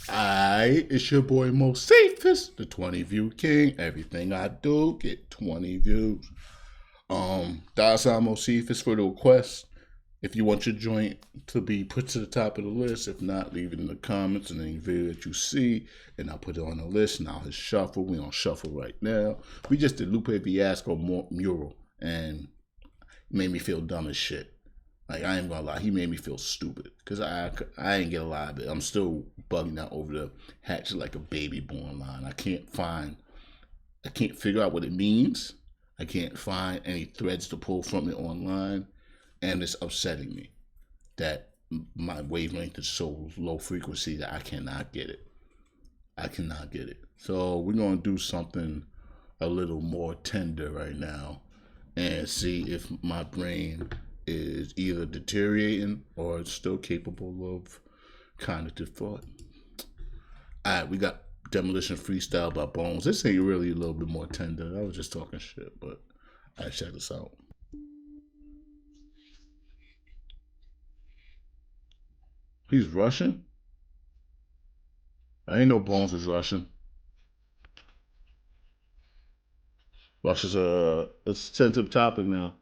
It's your boy Moseefus, the 20 view king. Everything I do get 20 views. That's how Moseefus for the request. If you want your joint to be put to the top of the list, if not, leave it in the comments and any video that you see, and I'll put it on the list. And I'll hit shuffle. We on shuffle right now. We just did Lupe Fiasco mural, and it made me feel dumb as shit. Like, I ain't gonna lie, he made me feel stupid because I ain't get a lot of it. I'm still bugging out over the hatchet like a baby born line. I can't figure out what it means. I can't find any threads to pull from it online, and it's upsetting me that my wavelength is so low frequency that I cannot get it. I cannot get it. So we're gonna do something a little more tender right now and see if my brain is either deteriorating or it's still capable of cognitive thought. Alright, we got Demolition Freestyle by Bones. This ain't really a little bit more tender. I was just talking shit, but alright, check this out. He's Russian? I ain't know Bones is Russian. Russia's a sensitive topic now.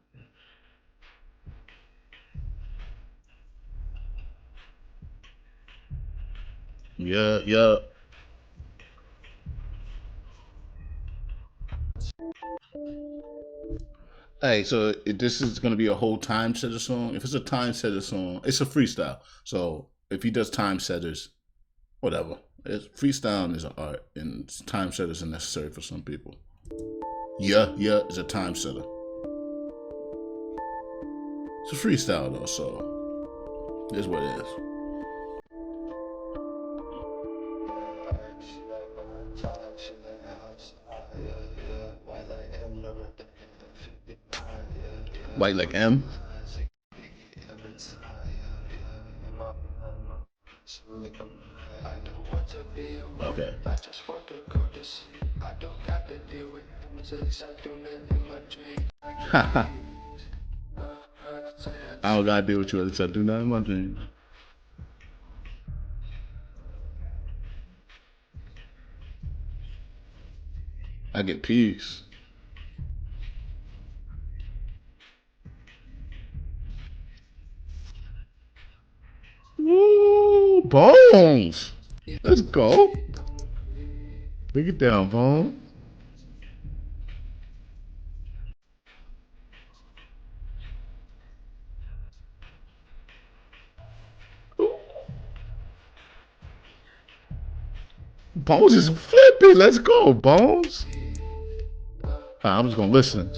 Yeah. Hey, so this is gonna be a whole time setter song. If it's a time setter song, it's a freestyle. So if he does time setters, whatever. Freestyling is an art, and time setters are necessary for some people. Yeah, is a time setter. It's a freestyle though, so it's what it is. White like M. Okay. I don't gotta deal with you, at least I do not in my dreams. I get peace. Ooh, Bones. Let's go. Break it down, Bones. Bones is flippy. Let's go, Bones. I'm just gonna listen.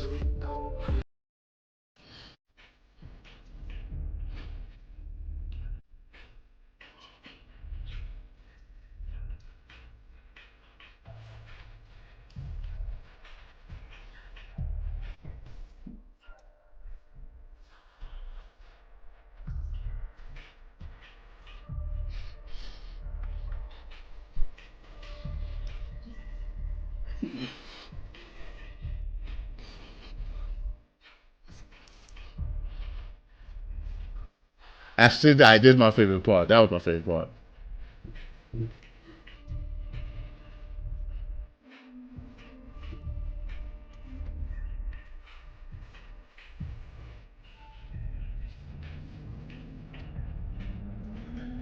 I did my favorite part. That was my favorite part.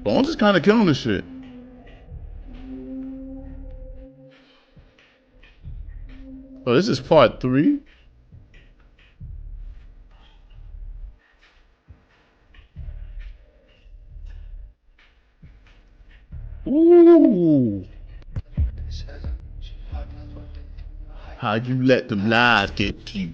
Bones is kind of killing this shit. Oh, this is part 3? Ooh. How'd you let them lies get to you?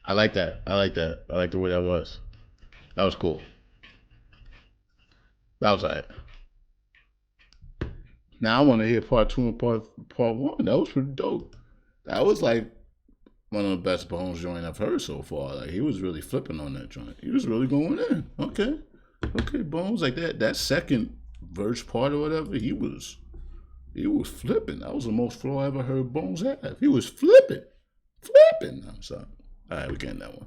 I like that. I like the way that was. That was cool. That was alright. Now I want to hear part 2 and part 1. That was pretty dope. That was like one of the best Bones joint I've heard so far. Like, he was really flipping on that joint. He was really going in. Okay, Bones, like that second verse part or whatever. He was He was flipping. That was the most flow I ever heard Bones have. He was flipping. I'm sorry. All right, we're getting that one.